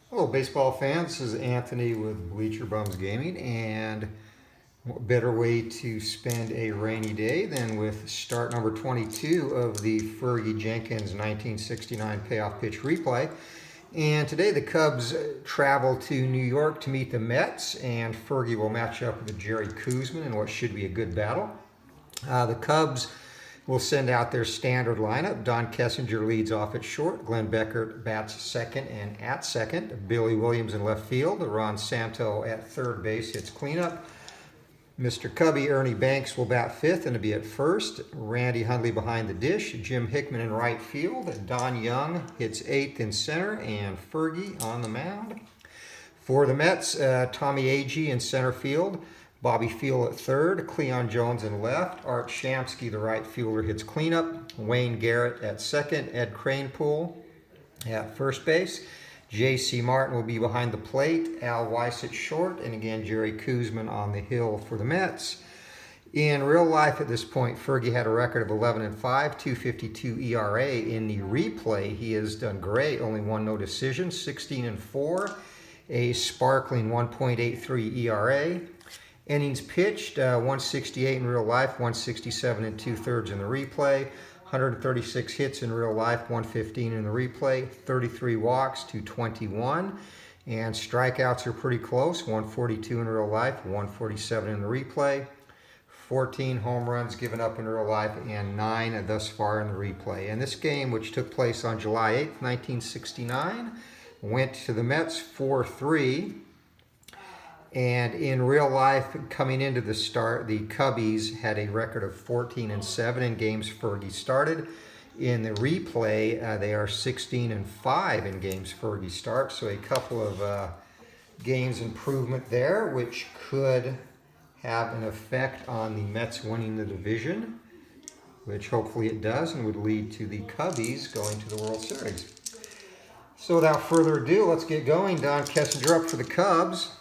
Hello, baseball fans. This is Anthony with Bleacher Bums Gaming, and what better way to spend a rainy day than with start number 22 of the Fergie Jenkins 1969 payoff pitch replay. And today the Cubs travel to New York to meet the Mets, and Fergie will match up with Jerry Koosman in what should be a good battle. The Cubs will send out their standard lineup. Don Kessinger leads off at short. Glenn Beckert bats second and at second. Billy Williams in left field. Ron Santo at third base hits cleanup. Mr. Cubby, Ernie Banks, will bat fifth and be at first. Randy Hundley behind the dish. Jim Hickman in right field. Don Young hits eighth in center, and Fergie on the mound. For the Mets, Tommy Agee in center field. Bobby Field at third, Cleon Jones in left, Art Shamsky, the right fielder, hits cleanup, Wayne Garrett at second, Ed Kranepool at first base, J.C. Martin will be behind the plate, Al Weiss at short, and again Jerry Koosman on the hill for the Mets. In real life at this point, Fergie had a record of 11-5, 2.52 ERA. In the replay, he has done great, only one no decision, 16-4, a sparkling 1.83 ERA. Innings pitched, 168 in real life, 167 and 2/3 in the replay, 136 hits in real life, 115 in the replay, 33 walks to 21, and strikeouts are pretty close, 142 in real life, 147 in the replay, 14 home runs given up in real life, and 9 thus far in the replay. And this game, which took place on July 8th, 1969, went to the Mets 4-3. And in real life, coming into the start, the Cubbies had a record of 14-7 in games Fergie started. In the replay, they are 16-5 in games Fergie starts. So a couple of games improvement there, which could have an effect on the Mets winning the division, which hopefully it does, and would lead to the Cubbies going to the World Series. So without further ado, let's get going. Don Kessinger up for the Cubs.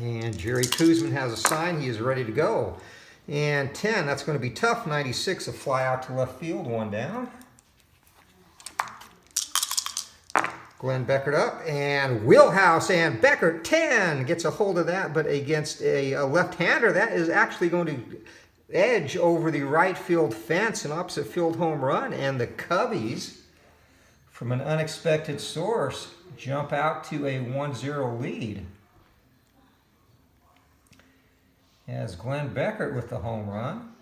And Jerry Koosman has a sign. He is ready to go. And 10, that's going to be tough. 96, a fly out to left field, one down. Glenn Beckert up, and Wheelhouse, and Beckert, 10, gets a hold of that, but against a left-hander, that is actually going to edge over the right field fence, an opposite field home run, and the Cubbies, from an unexpected source, jump out to a 1-0 lead. As Glenn Beckert with the home run.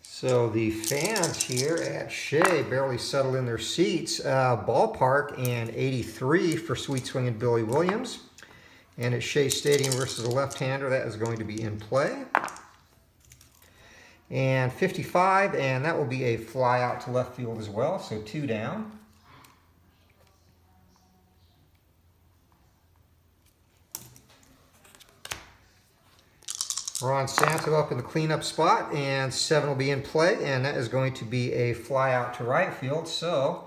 So the fans here at Shea barely settled in their seats. Ballpark and 83 for sweet swinging Billy Williams. And at Shea Stadium versus a left-hander, that is going to be in play. And 55, and that will be a fly out to left field as well, so 2 down. Ron Santo up in the cleanup spot, and 7 will be in play, and that is going to be a fly out to right field. So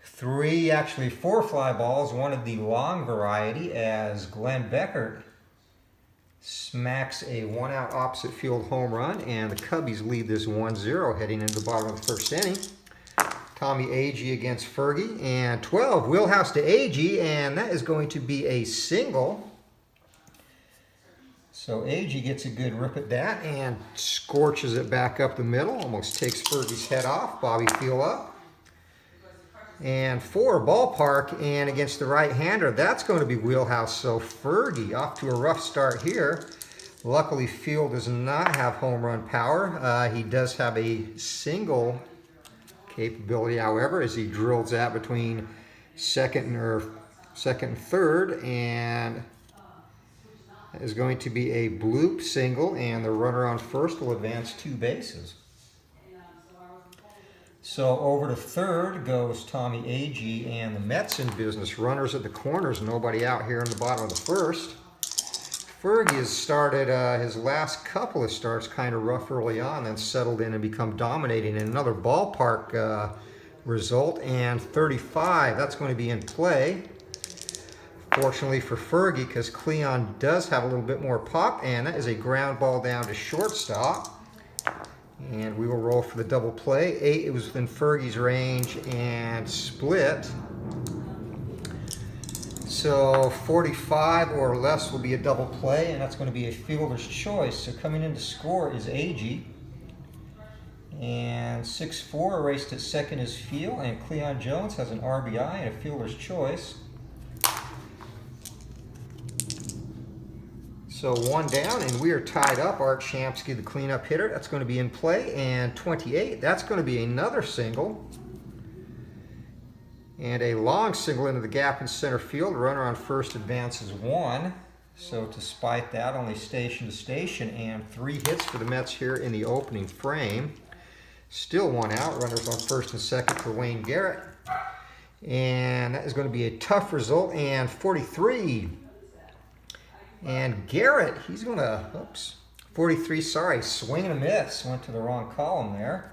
4 fly balls, one of the long variety, as Glenn Beckert smacks a 1-out opposite field home run, and the Cubbies lead this 1-0 heading into the bottom of the first inning. Tommy Agee against Fergie, and 12, Wheelhouse to Agee, and that is going to be a single. So Agee gets a good rip at that and scorches it back up the middle. Almost takes Fergie's head off. Bobby Field up. And 4, Ballpark, and against the right-hander, that's going to be Wheelhouse. So Fergie off to a rough start here. Luckily, Field does not have home run power. He does have a single capability, however, as he drills that between second and third, and is going to be a bloop single, and the runner on first will advance 2 bases. So over to third goes Tommy Agee, and the Mets in business. Runners at the corners, nobody out here in the bottom of the first. Fergie has started his last couple of starts kind of rough early on, then settled in and become dominating in another ballpark result, and 35, that's going to be in play. Fortunately for Fergie, because Cleon does have a little bit more pop, and that is a ground ball down to shortstop. And we will roll for the double play. 8 is within Fergie's range and split. So 45 or less will be a double play, and that's going to be a fielder's choice. So coming in to score is AG. And 6-4 erased at second is Field, and Cleon Jones has an RBI and a fielder's choice. So 1 down, and we are tied up. Art Shamsky, the cleanup hitter, that's going to be in play. And 28, that's going to be another single. And a long single into the gap in center field. Runner on first advances 1. So to spite that, only station to station, and 3 hits for the Mets here in the opening frame. Still 1 out. Runners on first and second for Wayne Garrett. And that is going to be a tough result. And 43. And Garrett, he's going to, 43, sorry, swing and a miss. Went to the wrong column there.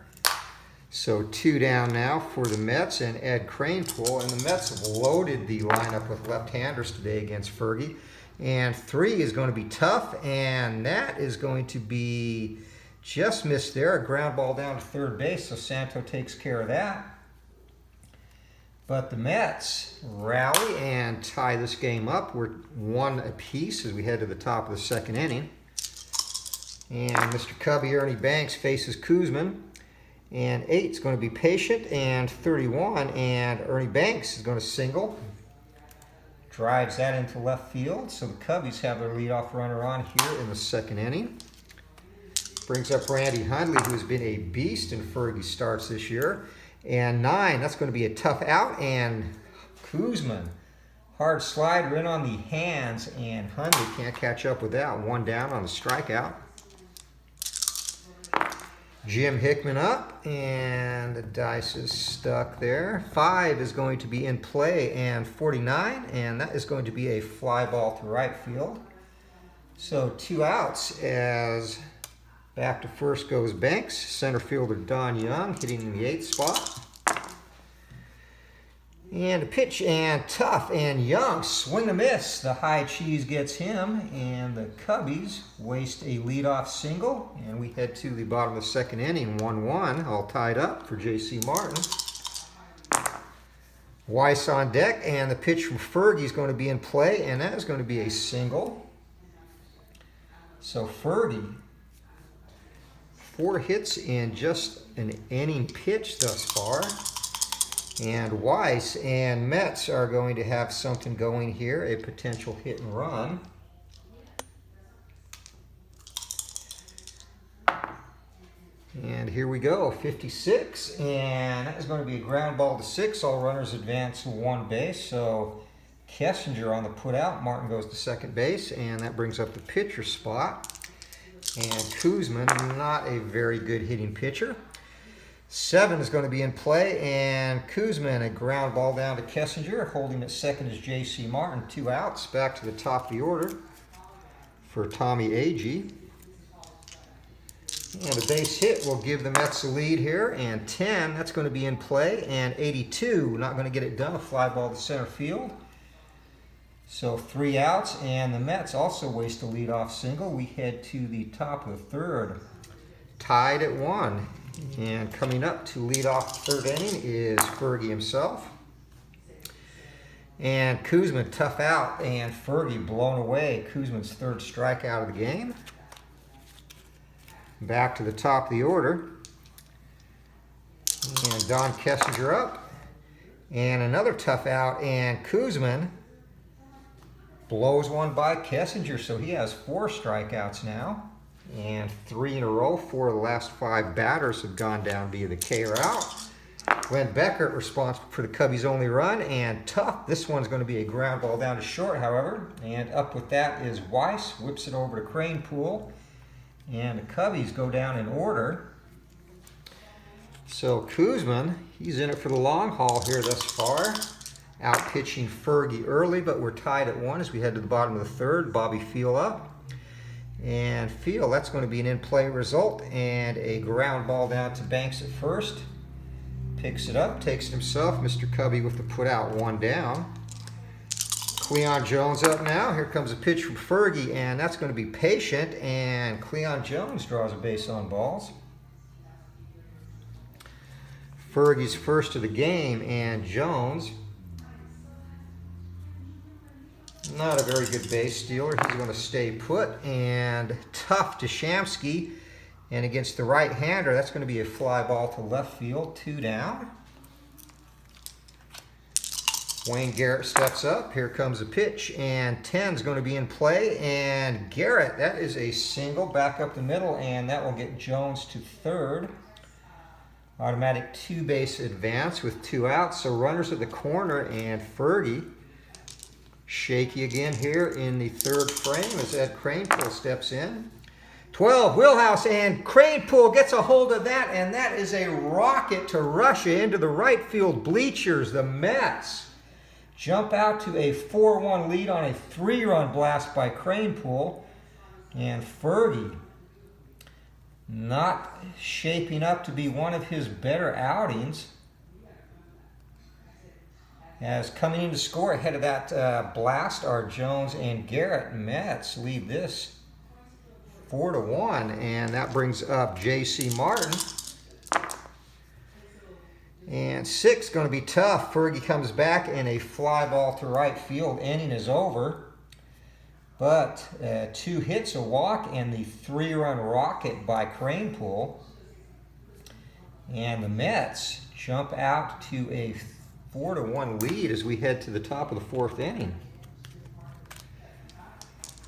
So 2 down now for the Mets and Ed Kranepool. And the Mets have loaded the lineup with left-handers today against Fergie. And 3 is going to be tough, and that is going to be just missed there. A ground ball down to third base, so Santo takes care of that. But the Mets rally and tie this game up. We're 1 apiece as we head to the top of the second inning. And Mr. Cubby, Ernie Banks, faces Koosman. And 8 is going to be patient, and 31. And Ernie Banks is going to single. Drives that into left field. So the Cubbies have their leadoff runner on here in the second inning. Brings up Randy Hundley, who has been a beast in Fergie starts this year. And 9, that's going to be a tough out. And Koosman, hard slider in on the hands, and Hundley can't catch up with that. 1 down on the strikeout. Jim Hickman up, and the dice is stuck there. 5 is going to be in play, and 49, and that is going to be a fly ball to right field. So 2 outs as back to first goes Banks. Center fielder Don Young hitting in the 8th spot. And a pitch, and tough, and Young, swing and a miss. The high cheese gets him, and the Cubbies waste a leadoff single. And we head to the bottom of the second inning, 1-1, all tied up for J.C. Martin. Weiss on deck, and the pitch from Fergie is going to be in play, and that is going to be a single. So Fergie, 4 hits in just an inning pitch thus far. And Weiss and Mets are going to have something going here, a potential hit and run. And here we go, 56, and that is going to be a ground ball to 6. All runners advance to 1 base, so Kessinger on the put out. Martin goes to second base, and that brings up the pitcher spot. And Koosman, not a very good hitting pitcher. 7 is going to be in play, and Koosman, a ground ball down to Kessinger. Holding at second is J.C. Martin. 2 outs. Back to the top of the order for Tommy Agee. And a base hit will give the Mets a lead here. And 10, that's going to be in play. And 82, not going to get it done. A fly ball to center field. So 3 outs, and the Mets also waste a leadoff single. We head to the top of the third. Tied at 1. And coming up to lead off the third inning is Fergie himself. And Koosman, tough out, and Fergie blown away. Koosman's 3rd strikeout of the game. Back to the top of the order. And Don Kessinger up. And another tough out, and Koosman blows one by Kessinger, so he has 4 strikeouts now. And 3 in a row. 4 of the last 5 batters have gone down via the K or out. Glenn Beckert responsible for the Cubbies' only run, and tough. This one's going to be a ground ball down to short, however. And up with that is Weiss. Whips it over to Kranepool. And the Cubbies go down in order. So Koosman, he's in it for the long haul here thus far. Out pitching Fergie early, but we're tied at 1 as we head to the bottom of the 3rd. Bobby Field up. And Field, that's going to be an in-play result, and a ground ball down to Banks at first. Picks it up, takes it himself. Mr. Cubby with the put out, 1 down. Cleon Jones up now. Here comes a pitch from Fergie, and that's going to be patient, and Cleon Jones draws a base on balls. Fergie's first of the game, and Jones, not a very good base stealer. He's going to stay put, and tough to Shamsky. And against the right-hander, that's going to be a fly ball to left field, 2 down. Wayne Garrett steps up. Here comes a pitch, and 10's going to be in play. And Garrett, that is a single back up the middle, and that will get Jones to third. Automatic 2-base advance with 2 outs. So runners at the corner, and Fergie. Shaky again here in the third frame as Ed Kranepool steps in. 12, Wheelhouse, and Kranepool gets a hold of that, and that is a rocket to Russia into the right field bleachers. The Mets jump out to a 4-1 lead on a 3-run blast by Kranepool, and Fergie not shaping up to be one of his better outings, as coming in to score ahead of that blast are Jones and Garrett. Mets lead this 4-1, and that brings up J.C. Martin. And 6 going to be tough. Fergie comes back, and a fly ball to right field. Inning is over. But 2 hits, a walk, and the 3-run rocket by Kranepool. And the Mets jump out to a 4-1 lead as we head to the top of the 4th inning.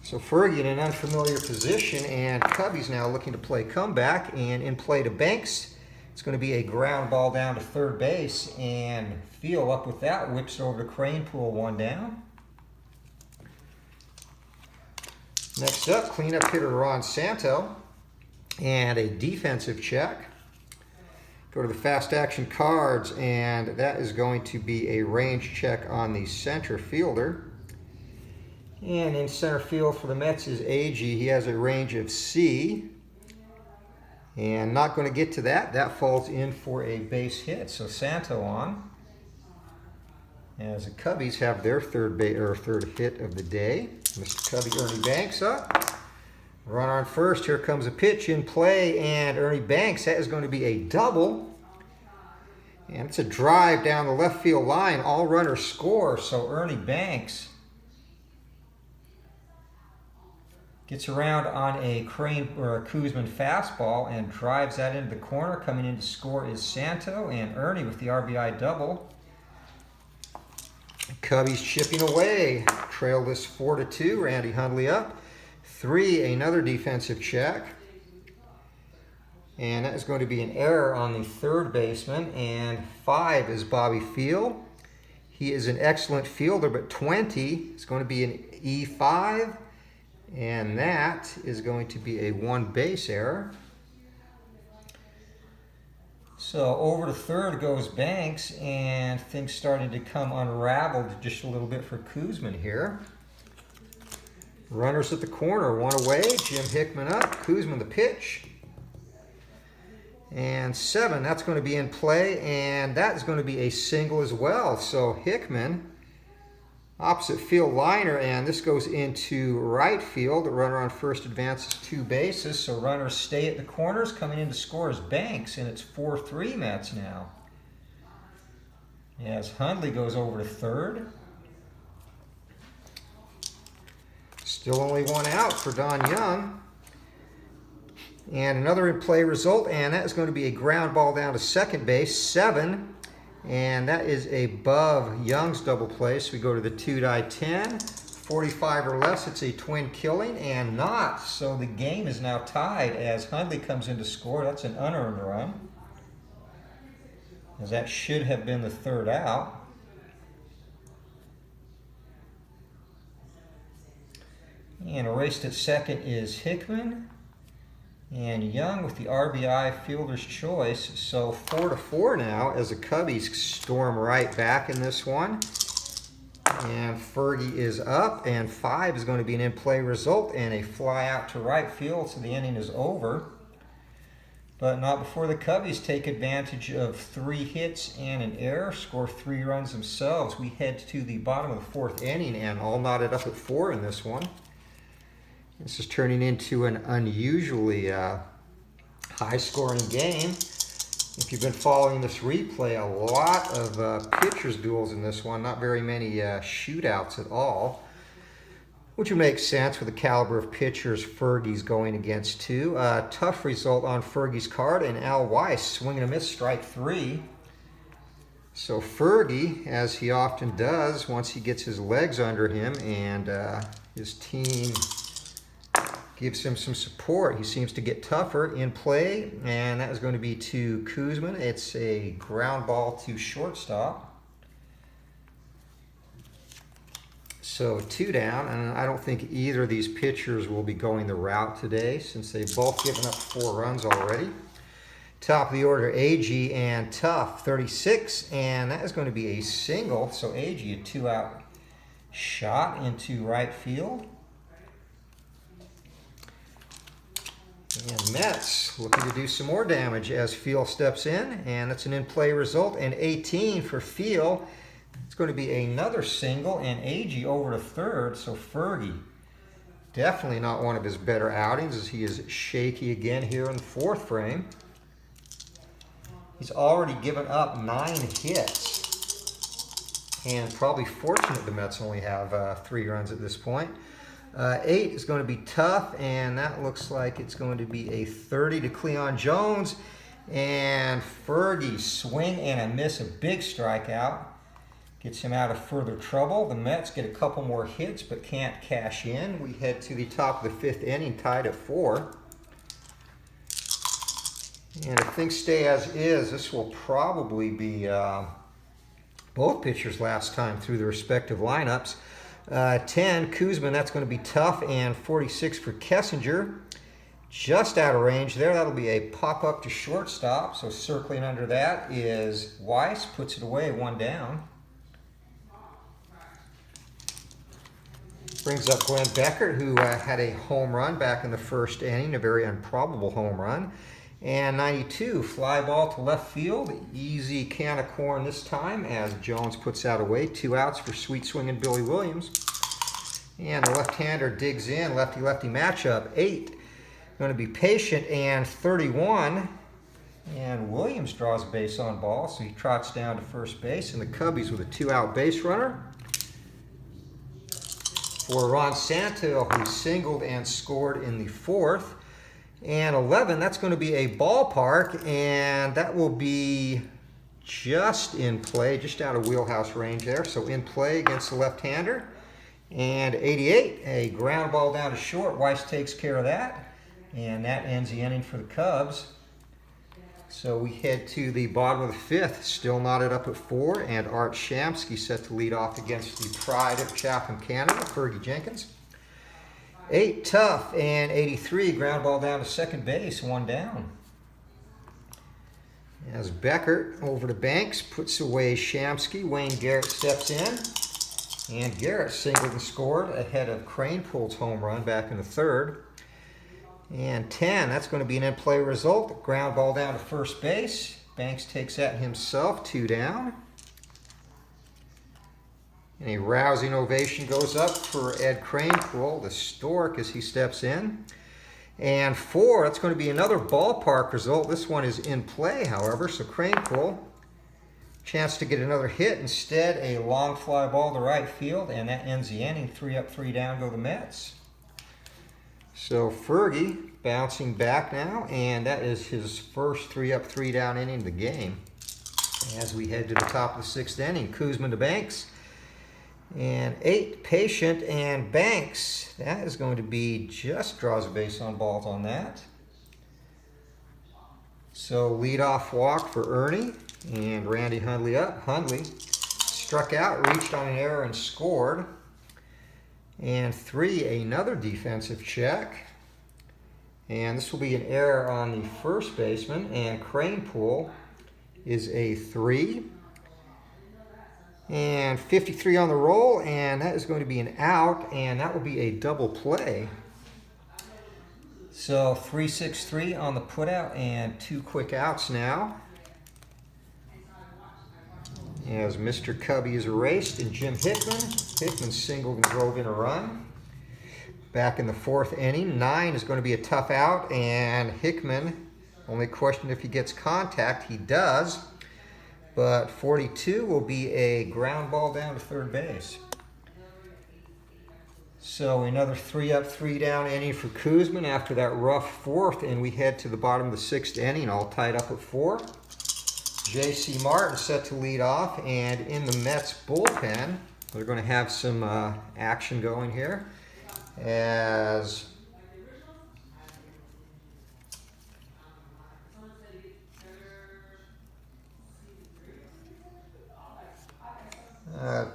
So Fergie in an unfamiliar position, and Cubbies now looking to play comeback, and in play to Banks. It's going to be a ground ball down to third base, and Feel up with that, whips over to Kranepool, 1 down. Next up, cleanup hitter Ron Santo, and a defensive check. Go to the fast action cards, and that is going to be a range check on the center fielder. And in center field for the Mets is AG. He has a range of C. And not going to get to that. That falls in for a base hit. So Santo on. As the Cubbies have their third hit of the day. Mr. Cubby, Ernie Banks up. Runner on first. Here comes a pitch in play. And Ernie Banks, that is going to be a double. And it's a drive down the left field line. All runners score. So Ernie Banks gets around on a Crane or a Kuzman fastball and drives that into the corner. Coming in to score is Santo, and Ernie with the RBI double. Cubbies chipping away. Trail this 4-2. Randy Hundley up. 3, another defensive check. And that is going to be an error on the third baseman. And 5 is Bobby Field. He is an excellent fielder, but 20 is going to be an E5. And that is going to be a 1-base error. So over to third goes Banks, and things starting to come unraveled just a little bit for Kuzman here. Runners at the corner, 1 away. Jim Hickman up. Kuzman the pitch. And 7, that's going to be in play, and that is going to be a single as well. So Hickman, opposite field liner, and this goes into right field. The runner on first advances 2 bases, so runners stay at the corners. Coming in to score is Banks, and it's 4-3 Mets now. As Hundley goes over to third. Still only 1 out for Don Young. And another in play result, and that is going to be a ground ball down to second base, 7. And that is above Young's double play. So we go to the 2-10. 45 or less, it's a twin killing, and not. So the game is now tied as Hundley comes in to score. That's an unearned run, as that should have been the 3rd out. And erased at second is Hickman. And Young with the RBI fielder's choice. So 4-4 now as the Cubbies storm right back in this one. And Fergie is up, and 5 is going to be an in-play result and a fly out to right field, so the inning is over. But not before the Cubbies take advantage of 3 hits and an error, score 3 runs themselves. We head to the bottom of the 4th inning, and all knotted up at 4 in this one. This is turning into an unusually high-scoring game. If you've been following this replay, a lot of pitchers duels in this one, not very many shootouts at all, which would make sense with the caliber of pitchers Fergie's going against too. Tough result on Fergie's card, and Al Weiss swing and a miss, strike 3. So Fergie, as he often does once he gets his legs under him and his team gives him some support, he seems to get tougher in play, and that is going to be to Kuzman. It's a ground ball to shortstop. So 2 down, and I don't think either of these pitchers will be going the route today since they've both given up 4 runs already. Top of the order, AG and Tough, 36, and that is going to be a single. So AG, a 2-out shot into right field. And Mets looking to do some more damage as Field steps in, and that's an in-play result. And 18 for Field. It's going to be another single, and AG over to third. So Fergie, definitely not one of his better outings as he is shaky again here in the 4th frame. He's already given up 9 hits, and probably fortunate the Mets only have 3 runs at this point. 8 is going to be Tough, and that looks like it's going to be a 30 to Cleon Jones. And Fergie, swing and a miss, a big strikeout. Gets him out of further trouble. The Mets get a couple more hits but can't cash in. We head to the top of the 5th inning, tied at 4. And if things stay as is, this will probably be both pitchers' last time through the respective lineups. 10, Kuzman, that's going to be Tough, and 46 for Kessinger. Just out of range there. That'll be a pop-up to shortstop. So circling under that is Weiss, puts it away, 1 down. Brings up Glenn Beckert, who had a home run back in the 1st inning, a very improbable home run. And 92, fly ball to left field. Easy can of corn this time as Jones puts that away. 2 outs for sweet swinging Billy Williams. And the left-hander digs in, lefty-lefty matchup. 8, going to be Patient, and 31. And Williams draws a base on ball, so he trots down to first base. And the Cubbies with a 2-out base runner. For Ron Santo, who singled and scored in the 4th. And 11, that's going to be a ballpark, and that will be just in play, just out of wheelhouse range there. So in play against the left-hander. And 88, a ground ball down to short. Weiss takes care of that, and that ends the inning for the Cubs. So we head to the bottom of the 5th, still knotted up at 4, and Art Shamsky set to lead off against the pride of Chatham, Canada, Fergie Jenkins. 8, Tough, and 83, ground ball down to second base, 1 down. As Beckert over to Banks, puts away Shamsky. Wayne Garrett steps in, and Garrett singled and scored ahead of Kranepool's home run back in the 3rd. And 10, that's going to be an in-play result. Ground ball down to first base. Banks takes that himself, 2 down. And a rousing ovation goes up for Ed Kranepool, the stork, as he steps in. And 4, that's going to be another ballpark result. This one is in play, however, so Kranepool, chance to get another hit. Instead, a long fly ball to right field, and that ends the inning. 3 up, 3 down go the Mets. So Fergie bouncing back now, and that is his first 3 up, 3 down inning of the game. As we head to the top of the 6th inning, Kuzman to Banks. And 8, Patient, and Banks. That is going to be just draws a base on balls on that. So leadoff walk for Ernie, and Randy Hundley up. Hundley struck out, reached on an error, and scored. And 3, another defensive check. And this will be an error on the first baseman, and Kranepool is a 3. And 53 on the roll, and that is going to be an out, and that will be a double play. So 3-6-3 on the putout, and 2 quick outs now. As Mr. Cubby is erased, and Jim Hickman singled and drove in a run. Back in the 4th inning, 9 is going to be a tough out, and Hickman Only question if he gets contact. He does. But 42 will be a ground ball down to third base. So another 3-up, 3-down inning for Koosman after that rough fourth, and we head to the bottom of the sixth inning, all tied up at 4. J.C. Martin set to lead off, and in the Mets bullpen, they're going to have some action going here as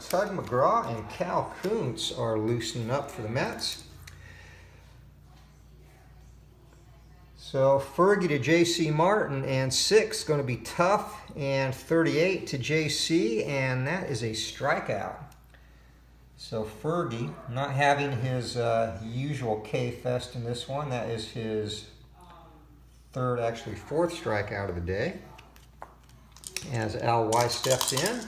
Tug McGraw and Cal Kuntz are loosening up for the Mets. So Fergie to J.C. Martin, and 6 going to be tough, and 38 to J.C., and that is a strikeout. So Fergie not having his usual K-fest in this one. That is his third, actually fourth strikeout of the day. As Al Weiss steps in.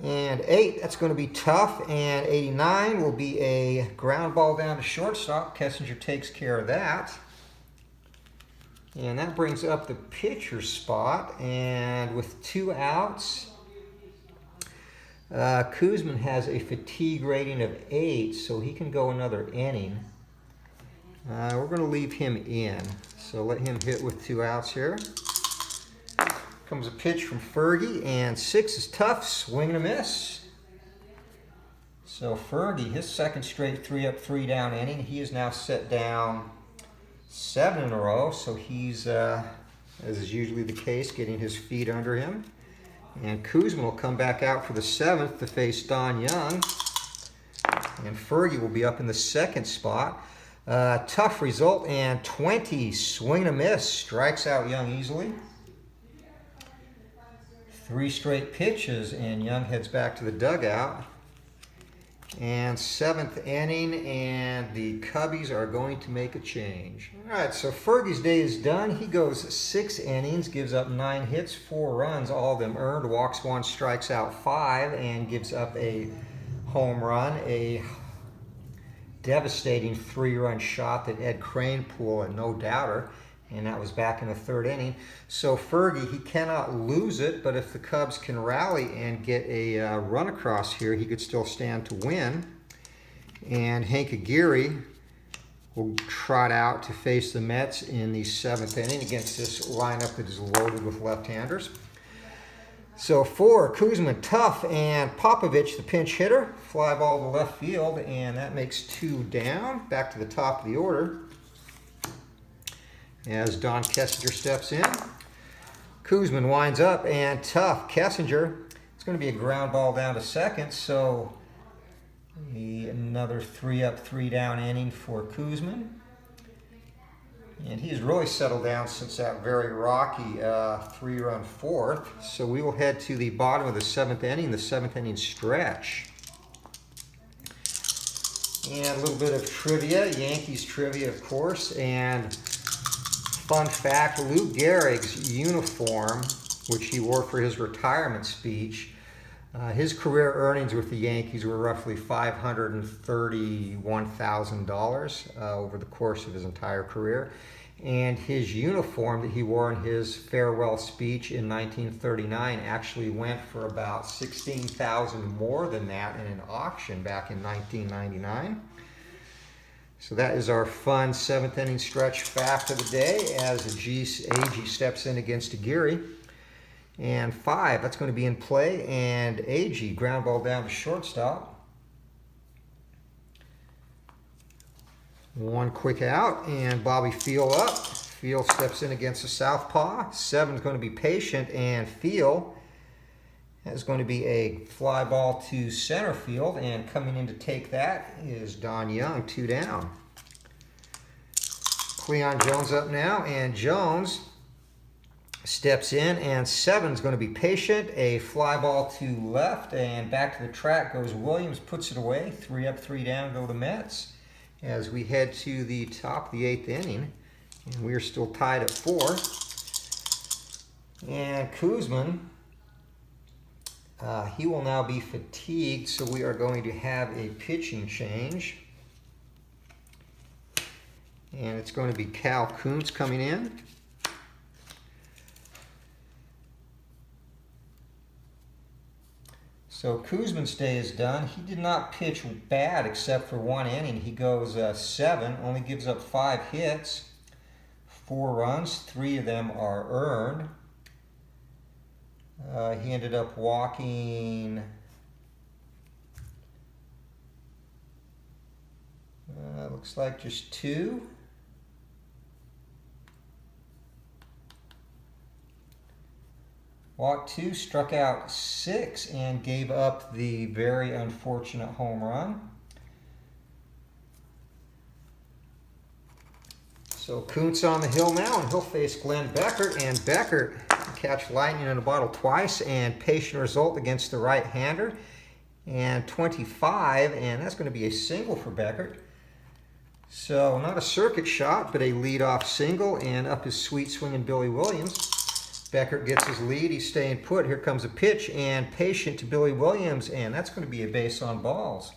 And 8, that's going to be tough, and 89 will be a ground ball down to shortstop. Kessinger takes care of that. And that brings up the pitcher spot, and with 2 outs, Koosman has a fatigue rating of 8, so he can go another inning. We're going to leave him in, so let him hit with 2 outs here. Comes a pitch from Fergie, and 6 is tough, swing and a miss. So Fergie, his second straight 3-up, 3-down inning. He is now set down 7 in a row, so he's, as is usually the case, getting his feet under him. And Koosman will come back out for the 7th to face Don Young. And Fergie will be up in the second spot. Tough result, and 20, swing and a miss, strikes out Young easily. 3 straight pitches, and Young heads back to the dugout. And 7th inning, and the Cubbies are going to make a change. All right, so Fergie's day is done. He goes 6 innings, gives up 9 hits, 4 runs, all of them earned, walks 1, strikes out 5, and gives up a home run, a devastating 3-run shot that Ed Crane pulled, a no-doubter. And that was back in the 3rd inning. So Fergie, he cannot lose it, but if the Cubs can rally and get a run across here, he could still stand to win. And Hank Aguirre will trot out to face the Mets in the 7th inning against this lineup that is loaded with left-handers. So for Koosman, tough, and Popovich, the pinch hitter, fly ball to left field, and that makes 2 down. Back to the top of the order as Don Kessinger steps in. Koosman winds up, and tough. Kessinger, it's going to be a ground ball down to second, so another 3-up, 3-down inning for Koosman. And he's really settled down since that very rocky 3-run fourth. So we will head to the bottom of the 7th inning, the 7th inning stretch. And a little bit of trivia, Yankees trivia, of course, and fun fact, Lou Gehrig's uniform, which he wore for his retirement speech, his career earnings with the Yankees were roughly $531,000 over the course of his entire career. And his uniform that he wore in his farewell speech in 1939 actually went for about $16,000 more than that in an auction back in 1999. So that is our fun 7th inning stretch fact of the day as AG steps in against Aguirre. And 5, that's going to be in play, and AG, ground ball down to shortstop. 1 quick out, and Bobby Field up. Field steps in against the southpaw. 7 is going to be patient, and Field is going to be a fly ball to center field, and coming in to take that is Don Young, 2 down. Cleon Jones up now, and Jones steps in, and 7 is going to be patient, a fly ball to left, and back to the track goes Williams, puts it away. 3-up, 3 down go the Mets as we head to the top of the 8th inning, and we are still tied at 4. And Koosman, he will now be fatigued, so we are going to have a pitching change. and it's going to be Cal Kuntz coming in. So Kuzman's day is done. He did not pitch bad except for one inning. He goes 7, only gives up 5 hits, 4 runs, 3 of them are earned. He ended up walking looks like just 2. Walked 2, struck out 6, and gave up the very unfortunate home run. So Kuntz on the hill now, and he'll face Glenn Beckert, and Beckert catch lightning in a bottle twice, and patient result against the right-hander, and 25, and that's going to be a single for Beckert. So not a circuit shot, but a leadoff single, and up his sweet swinging Billy Williams. Beckert gets his lead, he's staying put. Here comes a pitch, and patient to Billy Williams, and that's going to be a base on balls.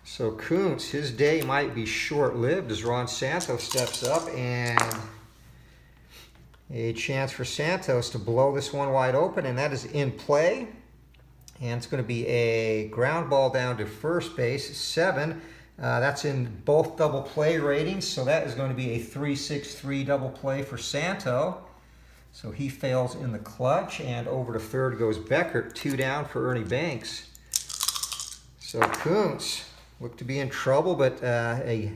So Kuntz, his day might be short-lived as Ron Santos steps up, and a chance for Santos to blow this one wide open, and that is in play. And it's going to be a ground ball down to first base, 7. That's in both double play ratings, so that is going to be a 3-6-3 double play for Santo. So he fails in the clutch, and over to third goes Beckert, 2 down for Ernie Banks. So Kuntz looked to be in trouble, but a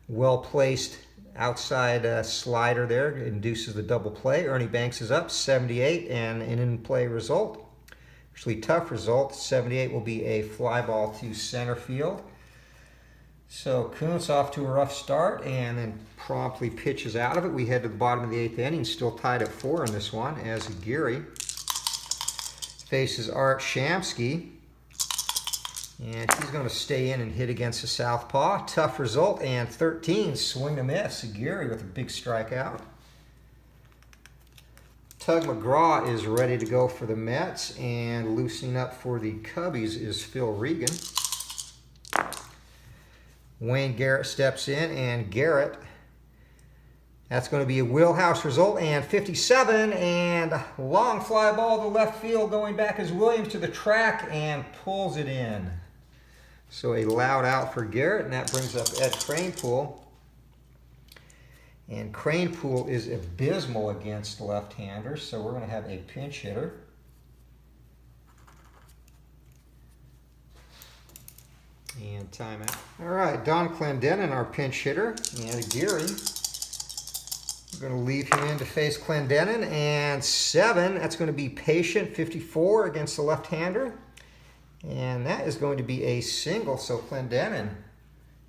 well-placed outside slider there induces the double play. Ernie Banks is up 78, and an in-play result. Actually, tough result. 78 will be a fly ball to center field. So Kuntz off to a rough start and then promptly pitches out of it. We head to the bottom of the 8th inning, still tied at 4 in this one, as Geary faces Art Shamsky. And he's going to stay in and hit against the southpaw. Tough result, and 13, swing and miss. Geary with a big strikeout. Tug McGraw is ready to go for the Mets, and loosening up for the Cubbies is Phil Regan. Wayne Garrett steps in, and Garrett, that's going to be a wheelhouse result, and 57, and long fly ball to left field, going back as Williams to the track and pulls it in. So a loud out for Garrett, and that brings up Ed Kranepool. And Kranepool is abysmal against left-handers, so we're going to have a pinch hitter. And timeout. All right, Don Clendenin, our pinch hitter, and Geary. We're going to leave him in to face Clendenin, and 7, that's going to be patient, 54 against the left-hander. And that is going to be a single, so Clendenin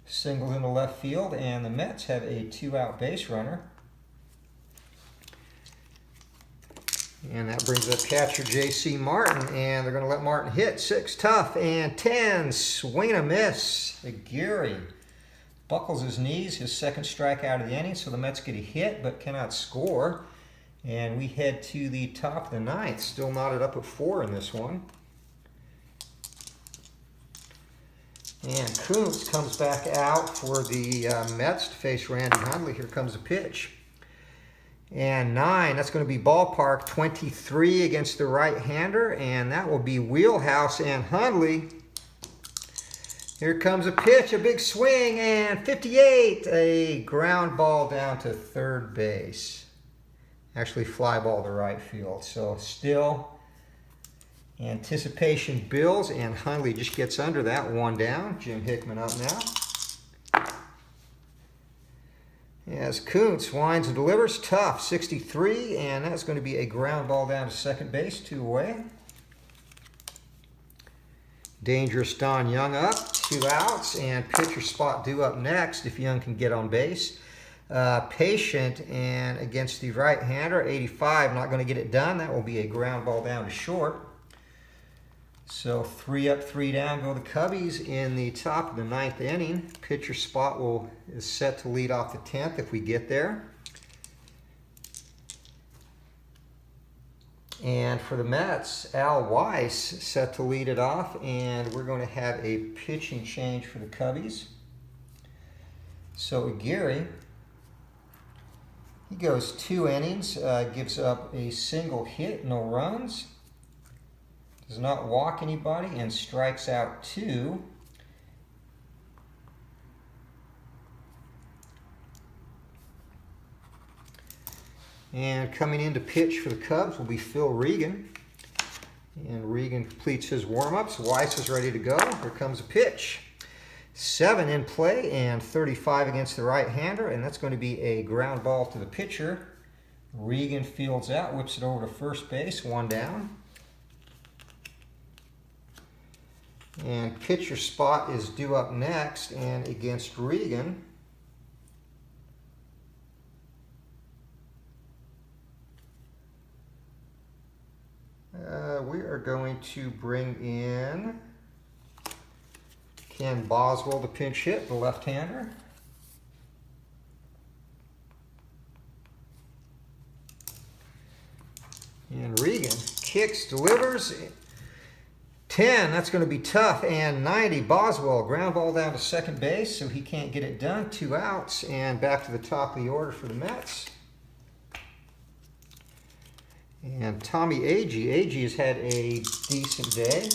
singled in the left field, and the Mets have a 2-out base runner. And that brings up catcher J.C. Martin, and they're going to let Martin hit. 6, tough, and 10, swing and a miss. Geary buckles his knees, his second strikeout of the inning, so the Mets get a hit but cannot score. And we head to the top of the 9th, still knotted up at 4 in this one. And Kuntz comes back out for the Mets to face Randy Hundley. Here comes a pitch. And 9, that's going to be ballpark, 23 against the right-hander, and that will be wheelhouse, and Hundley. Here comes a pitch, a big swing, and 58, a ground ball down to third base. Actually, fly ball to right field. So still anticipation builds, and Hundley just gets under that, 1 down. Jim Hickman up now. As Kuntz winds and delivers, tough, 63, and that's going to be a ground ball down to second base, 2 away. Dangerous Don Young up, 2 outs, and pitcher spot due up next if Young can get on base. Patient, and against the right-hander, 85, not going to get it done. That will be a ground ball down to short. So 3 up, 3 down go the Cubbies in the top of the 9th inning. Pitcher spot is set to lead off the 10th if we get there. And for the Mets, Al Weiss set to lead it off, and we're going to have a pitching change for the Cubbies. So Aguirre, he goes 2 innings, gives up a single hit, no runs, does not walk anybody, and strikes out 2. And coming in to pitch for the Cubs will be Phil Regan. And Regan completes his warm-ups. Weiss is ready to go. Here comes a pitch. 7 in play and 35 against the right-hander, and that's going to be a ground ball to the pitcher. Regan fields out, whips it over to first base, 1 down. And pitcher spot is due up next, and against Regan, we are going to bring in Ken Boswell to pinch hit, the left-hander. And Regan kicks, delivers. 10, that's going to be tough, and 90, Boswell, ground ball down to second base, so he can't get it done. 2 outs, and back to the top of the order for the Mets. And Tommy Agee has had a decent day.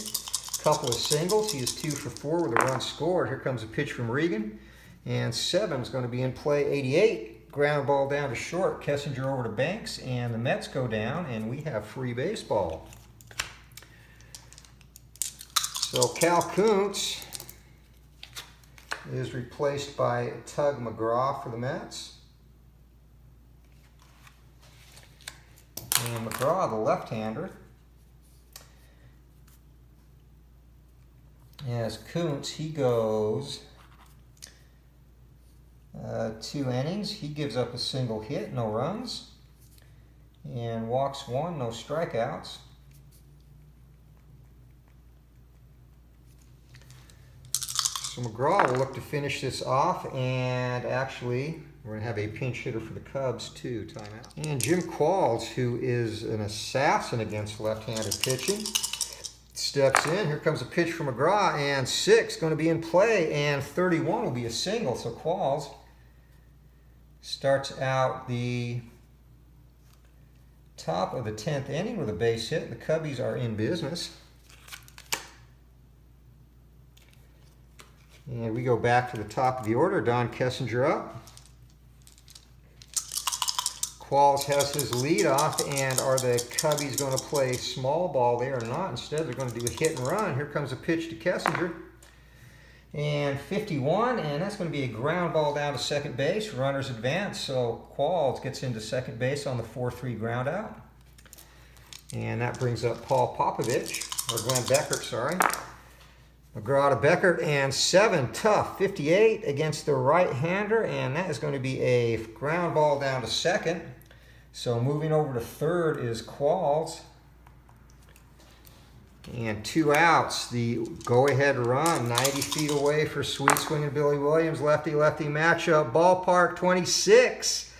Couple of singles. He is 2 for 4 with a run scored. Here comes a pitch from Regan. And 7 is going to be in play. 88. Ground ball down to short. Kessinger over to Banks. And the Mets go down. And we have free baseball. So Cal Kuntz is replaced by Tug McGraw for the Mets. And McGraw, the left-hander. As Kuntz, he goes 2 innings. He gives up a single hit, no runs. And walks 1, no strikeouts. So McGraw will look to finish this off, and actually we're going to have a pinch hitter for the Cubs too, timeout. And Jim Qualls, who is an assassin against left-handed pitching, steps in. Here comes a pitch from McGraw, and 6 going to be in play, and 31 will be a single. So Qualls starts out the top of the 10th inning with a base hit. The Cubbies are in business. And we go back to the top of the order. Don Kessinger up. Qualls has his lead off, and are the Cubbies going to play small ball? They are not. Instead, they're going to do a hit and run. Here comes a pitch to Kessinger. And 51, and that's going to be a ground ball down to second base. Runners advance, so Qualls gets into second base on the 4-3 ground out. And that brings up Paul Popovich, or Glenn Beckert, sorry. McGraw to Beckert, and 7, tough, 58 against the right-hander, and that is going to be a ground ball down to second. So moving over to third is Qualls. And 2 outs. The go-ahead run, 90 feet away for sweet swinging Billy Williams. Lefty-lefty matchup. Ballpark 26.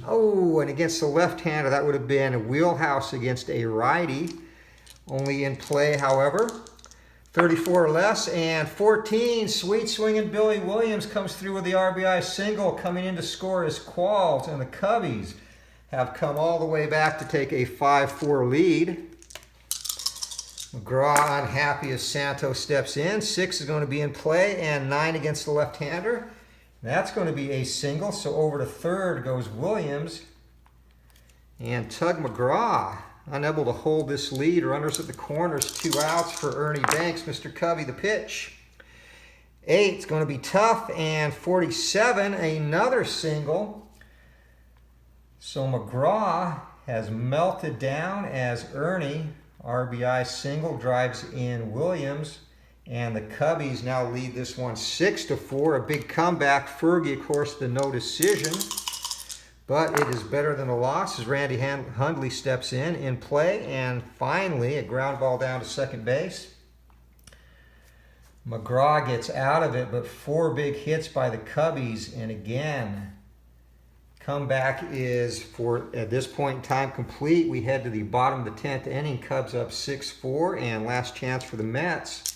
Oh, and against the left-hander, that would have been a wheelhouse against a righty. Only in play, however, 34 or less, and 14. Sweet swinging Billy Williams comes through with the RBI single. Coming in to score is Qualls, and the Cubbies have come all the way back to take a 5-4 lead. McGraw unhappy as Santos steps in. 6 is going to be in play, and 9 against the left-hander. That's going to be a single, so over to third goes Williams. And Tug McGraw, unable to hold this lead. Runners at the corners, 2 outs for Ernie Banks. Mr. Cubby, the pitch. 8 is going to be tough, and 47, another single. So McGraw has melted down as Ernie, RBI single, drives in Williams. And the Cubbies now lead this one 6-4. A big comeback. Fergie, of course, the no decision. But it is better than a loss as Randy Hundley steps in play. And finally, a ground ball down to second base. McGraw gets out of it, but 4 big hits by the Cubbies. And again, comeback is, for at this point in time, complete. We head to the bottom of the 10th inning. Cubs up 6-4, and last chance for the Mets.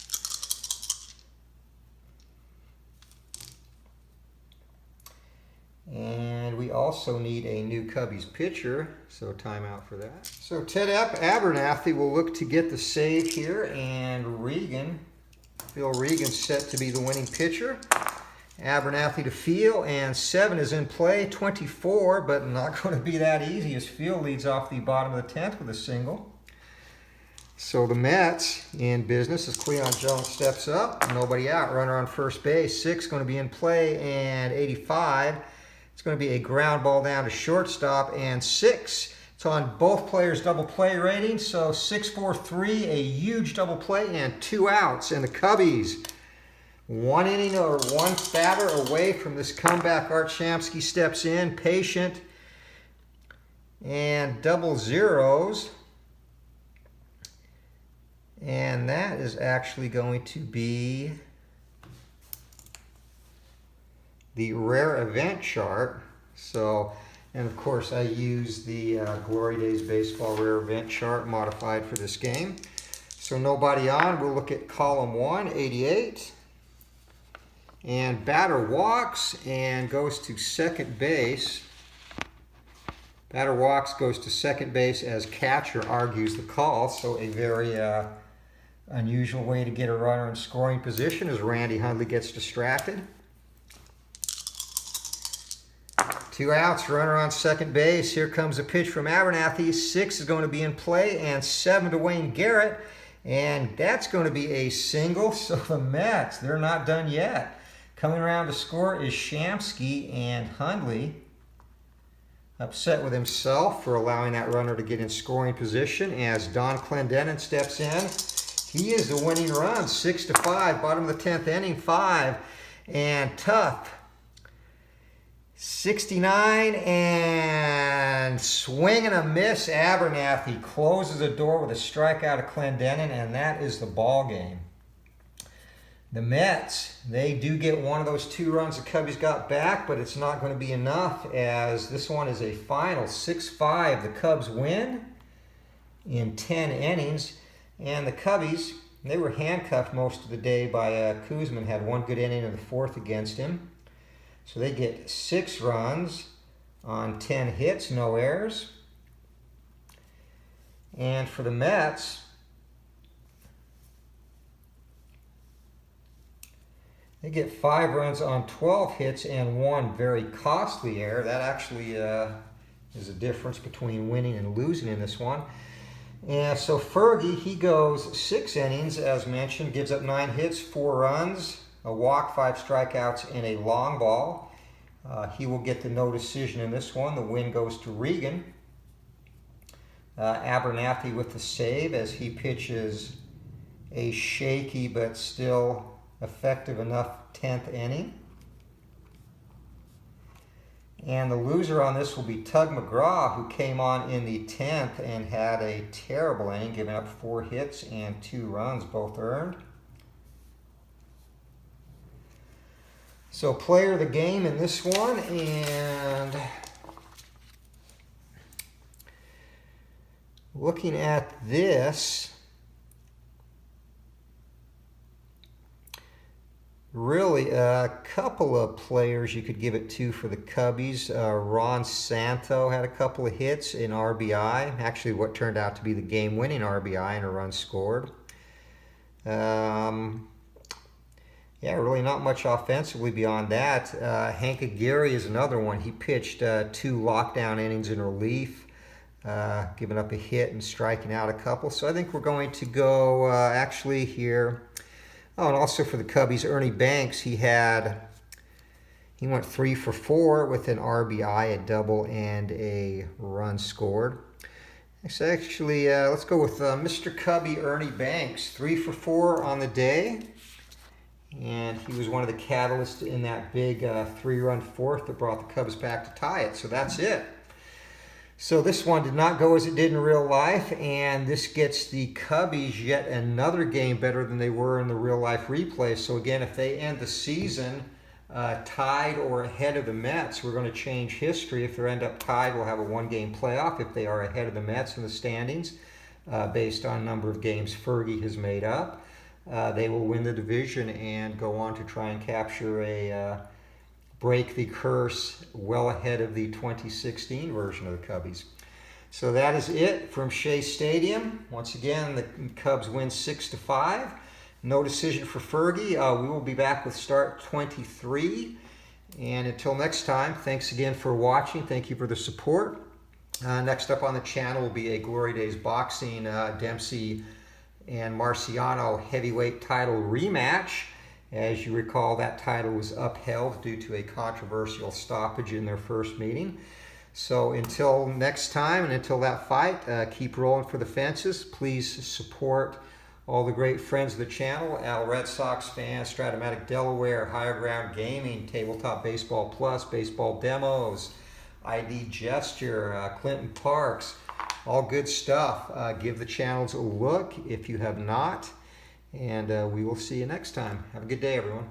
we also need a new Cubbies pitcher, so timeout for that. So Ted Abernathy will look to get the save here, and Phil Regan's set to be the winning pitcher. Abernathy to Phil, and 7 is in play, 24, but not going to be that easy as Phil leads off the bottom of the 10th with a single. So the Mets in business as Cleon Jones steps up. Nobody out. Runner on first base. 6 going to be in play, and 85. It's going to be a ground ball down to shortstop, and 6. It's on both players' double play rating. So 6-4-3, a huge double play, and 2 outs. And the Cubbies, 1 inning or 1 batter away from this comeback. Art Shamsky steps in, patient, and double zeros. And that is actually going to be the rare event chart. So, and of course I use the Glory Days Baseball rare event chart modified for this game. So nobody on. We'll look at column 1, 88. And batter walks and goes to second base. Batter walks, goes to second base as catcher argues the call. So a very unusual way to get a runner in scoring position as Randy Hundley gets distracted. 2 outs, runner on second base. Here comes a pitch from Abernathy. 6 is going to be in play, and 7 to Wayne Garrett. And that's going to be a single. So the Mets, they're not done yet. Coming around to score is Shamsky, and Hundley upset with himself for allowing that runner to get in scoring position as Don Clendenin steps in. He is the winning run, 6-5, bottom of the 10th inning, 5, and tough. 69 and swing and a miss. Abernathy closes the door with a strikeout of Clendenin, and that is the ball game. The Mets, they do get one of those 2 runs the Cubbies got back, but it's not going to be enough as this one is a final 6-5. The Cubs win in 10 innings. And the Cubbies, they were handcuffed most of the day by Kuzman, had 1 good inning in the 4th against him. So they get 6 runs on 10 hits, no errors. And for the Mets, they get 5 runs on 12 hits and 1 very costly error. That actually is a difference between winning and losing in this one. And so Fergie, he goes 6 innings, as mentioned, gives up 9 hits, 4 runs, a walk, 5 strikeouts, and a long ball. He will get the no decision in this one. The win goes to Regan. Abernathy with the save as he pitches a shaky but still effective enough 10th inning. And the loser on this will be Tug McGraw, who came on in the 10th and had a terrible inning, giving up 4 hits and 2 runs, both earned. So player of the game in this one, and looking at this, really a couple of players you could give it to for the Cubbies. Ron Santo had a couple of hits in RBI, actually what turned out to be the game-winning RBI and a run scored. Yeah, really not much offensively beyond that. Hank Aguirre is another one. He pitched 2 lockdown innings in relief, giving up a hit and striking out a couple. So I think we're going to go actually here. Oh, and also for the Cubbies, Ernie Banks, he went 3 for 4 with an RBI, a double, and a run scored. So actually, let's go with Mr. Cubby, Ernie Banks, 3 for 4 on the day. And he was one of the catalysts in that big 3-run 4th that brought the Cubs back to tie it. So that's it. So this one did not go as it did in real life, and this gets the Cubbies yet another game better than they were in the real life replay. So again, if they end the season tied or ahead of the Mets, we're going to change history. If they end up tied, we'll have a 1-game playoff. If they are ahead of the Mets in the standings, based on number of games Fergie has made up, they will win the division and go on to try and capture a break the curse well ahead of the 2016 version of the Cubbies. So that is it from Shea Stadium. Once again, the Cubs win 6-5. No decision for Fergie. We will be back with Start 23. And until next time, thanks again for watching. Thank you for the support. Next up on the channel will be a Glory Days Boxing Dempsey and Marciano heavyweight title rematch. As you recall, that title was upheld due to a controversial stoppage in their first meeting. So until next time and until that fight, keep rolling for the fences. Please support all the great friends of the channel: Al Red Sox fans, Strat-o-matic Delaware, Higher Ground Gaming, Tabletop Baseball Plus, Baseball Demos, ID Gesture, Clinton Parks, all good stuff. Give the channels a look if you have not, and we will see you next time. Have a good day, everyone.